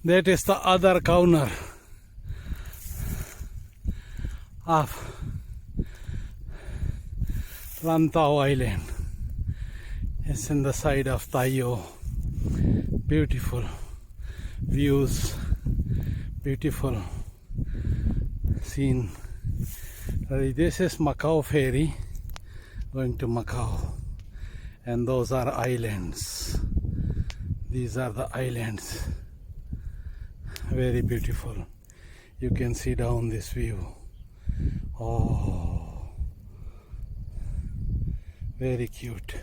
That is the other corner of Lantau Island. It's in the side of Tayo. Beautiful views, beautiful scene. This is Macau ferry going to Macau, and those are islands. These are the islands. Very beautiful. You can see down this view. Oh, very cute.